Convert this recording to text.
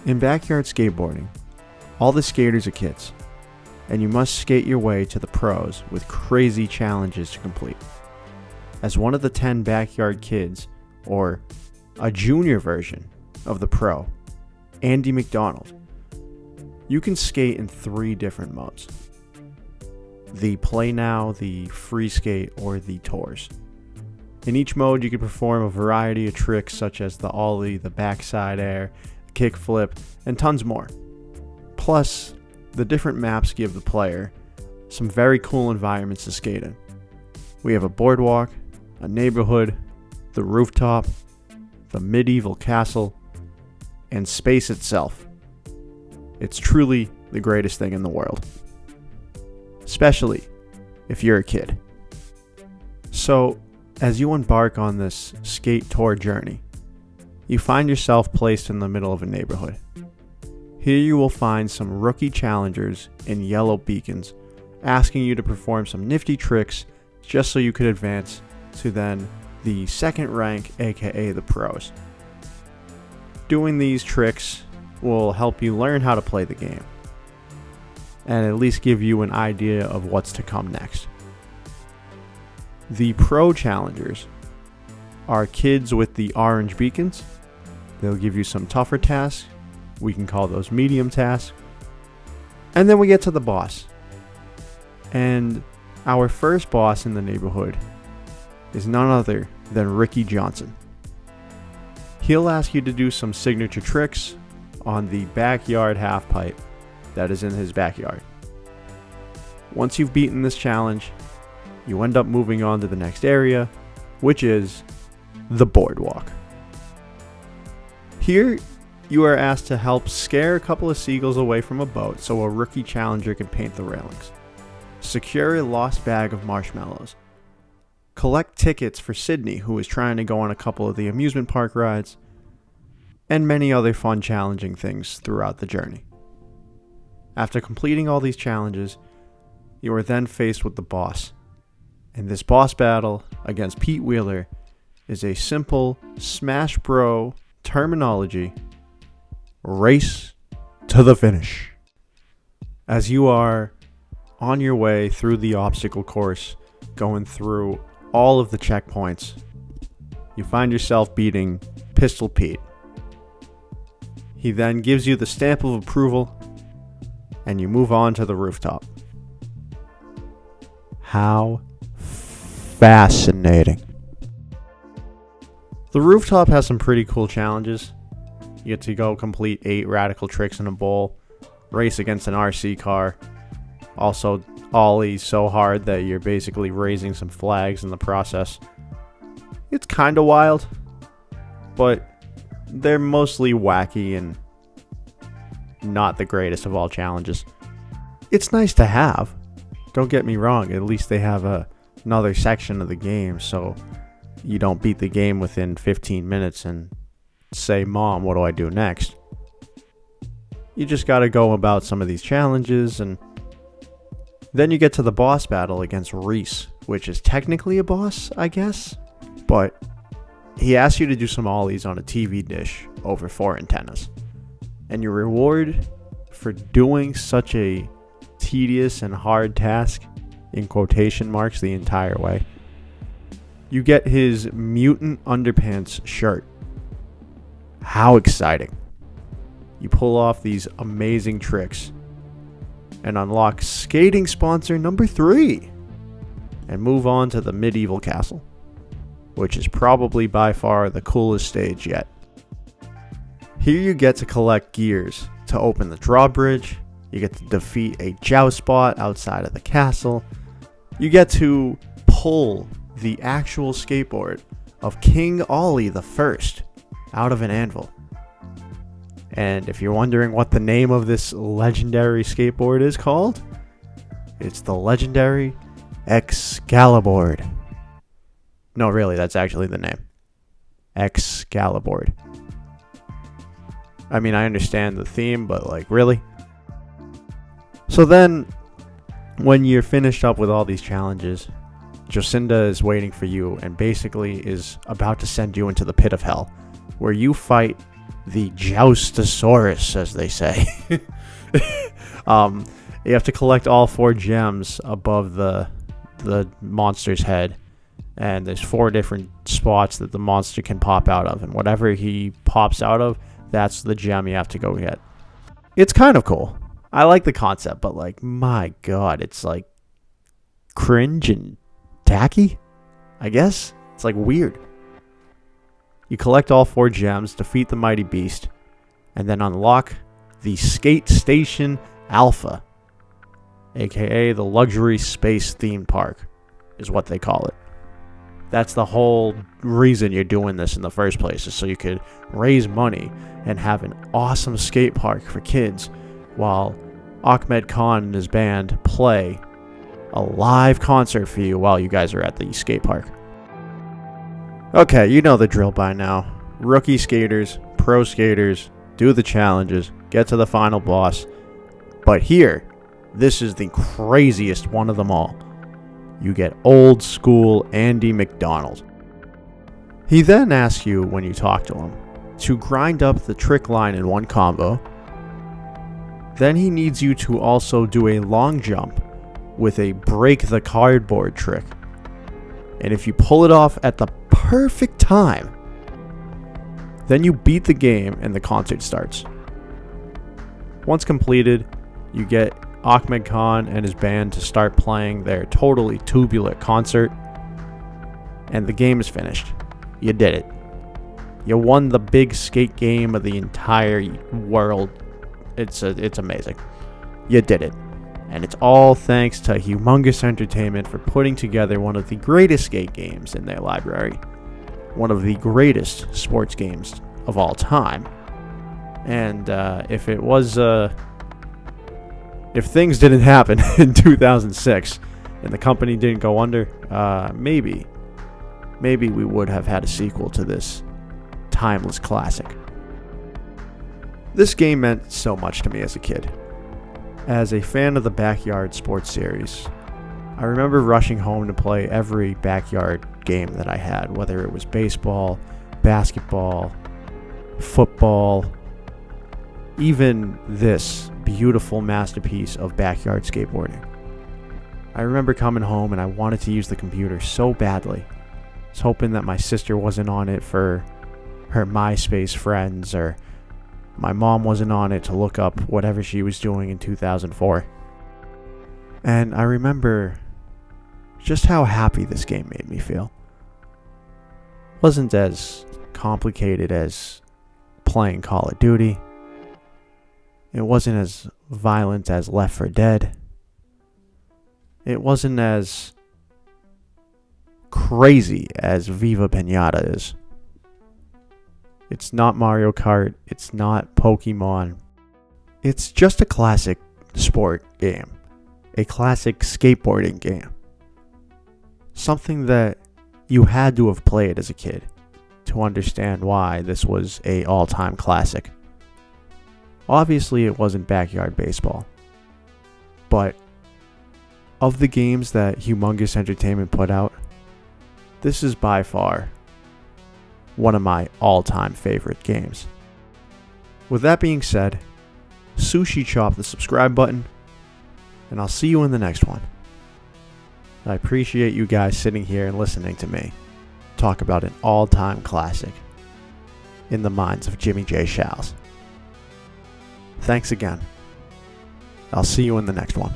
In backyard skateboarding, all the skaters are kids, and you must skate your way to the pros with crazy challenges to complete. As one of the 10 backyard kids, or a junior version of the pro, Andy McDonald, you can skate in 3 different modes: the Play Now, the Free Skate, or the Tours. In each mode, you can perform a variety of tricks such as the ollie, the backside air, kick flip, and tons more. Plus, the different maps give the player some very cool environments to skate in. We have a boardwalk, a neighborhood, the rooftop, the medieval castle, and space itself. It's truly the greatest thing in the world, especially if you're a kid. So, as you embark on this skate tour journey, you find yourself placed in the middle of a neighborhood. Here you will find some rookie challengers in yellow beacons asking you to perform some nifty tricks just so you could advance to then the second rank, aka the pros. Doing these tricks will help you learn how to play the game and at least give you an idea of what's to come next. The pro challengers are kids with the orange beacons. They'll give you some tougher tasks. We can call those medium tasks. And then we get to the boss. And our first boss in the neighborhood is none other than Ricky Johnson. He'll ask you to do some signature tricks on the backyard half pipe that is in his backyard. Once you've beaten this challenge, you end up moving on to the next area, which is the boardwalk. Here, you are asked to help scare a couple of seagulls away from a boat so a rookie challenger can paint the railings. Secure a lost bag of marshmallows. Collect tickets for Sydney, who is trying to go on a couple of the amusement park rides, and many other fun, challenging things throughout the journey. After completing all these challenges, you are then faced with the boss. And this boss battle against Pete Wheeler is a simple Smash Bro terminology: race to the finish. As you are on your way through the obstacle course, going through all of the checkpoints, you find yourself beating Pistol Pete. He then gives you the stamp of approval, and you move on to the rooftop. How fascinating. The rooftop has some pretty cool challenges. You get to go complete 8 radical tricks in a bowl, race against an RC car, also ollie so hard that you're basically raising some flags in the process. It's kind of wild, but they're mostly wacky and not the greatest of all challenges. It's nice to have, don't get me wrong, at least they have another section of the game so you don't beat the game within 15 minutes and say, "Mom, what do I do next?" You just gotta go about some of these challenges, and then you get to the boss battle against Reese, which is technically a boss, I guess, but he asks you to do some ollies on a TV dish over 4 antennas. And your reward for doing such a tedious and hard task, in quotation marks, the entire way, you get his mutant underpants shirt. How exciting. You pull off these amazing tricks and unlock skating sponsor number 3 and move on to the medieval castle, which is probably by far the coolest stage yet. Here you get to collect gears to open the drawbridge, you get to defeat a joust spot outside of the castle, you get to pull the actual skateboard of King Ollie the First out of an anvil. And if you're wondering what the name of this legendary skateboard is called, it's the legendary Excalibur. No, really, that's actually the name. Excalibur. I mean, I understand the theme, but like, really? So then, when you're finished up with all these challenges, Jocinda is waiting for you and basically is about to send you into the pit of hell, where you fight the Joustosaurus, as they say. You have to collect all 4 gems above the monster's head, and there's 4 different spots that the monster can pop out of, and whatever he pops out of, that's the gem you have to go get. It's kind of cool. I like the concept, but like, my god, it's like cringe and tacky, I guess. It's like weird. You collect all 4 gems, defeat the mighty beast, and then unlock the Skate Station Alpha, aka the luxury space theme park, is what they call it. That's the whole reason you're doing this in the first place, is so you could raise money and have an awesome skate park for kids while Ahmed Khan and his band play a live concert for you while you guys are at the skate park. Okay, you know the drill by now. Rookie skaters, pro skaters, do the challenges, get to the final boss. But here, this is the craziest one of them all. You get old school Andy McDonald. He then asks you, when you talk to him, to grind up the trick line in one combo. Then he needs you to also do a long jump with a break the cardboard trick. And if you pull it off at the perfect time, then you beat the game and the concert starts. Once completed, you get Ahmed Khan and his band to start playing their totally tubular concert, and the game is finished. You did it. You won the big skate game of the entire world. It's amazing. You did it. And it's all thanks to Humongous Entertainment for putting together one of the greatest skate games in their library. One of the greatest sports games of all time. And if things didn't happen in 2006 and the company didn't go under, maybe we would have had a sequel to this timeless classic. This game meant so much to me as a kid. As a fan of the Backyard Sports Series, I remember rushing home to play every backyard game that I had, whether it was baseball, basketball, football, even this beautiful masterpiece of backyard skateboarding. I remember coming home and I wanted to use the computer so badly. I was hoping that my sister wasn't on it for her MySpace friends, or my mom wasn't on it to look up whatever she was doing in 2004. And I remember just how happy this game made me feel. It wasn't as complicated as playing Call of Duty. It wasn't as violent as Left 4 Dead. It wasn't as crazy as Viva Pinata is. It's not Mario Kart. It's not Pokemon. It's just a classic sport game. A classic skateboarding game. Something that you had to have played as a kid to understand why this was a all-time classic. Obviously, it wasn't backyard baseball. But of the games that Humongous Entertainment put out, this is by far one of my all-time favorite games. With that being said, sushi chop the subscribe button, and I'll see you in the next one. I appreciate you guys sitting here and listening to me talk about an all-time classic in the minds of JimmyJayShals. Thanks again. I'll see you in the next one.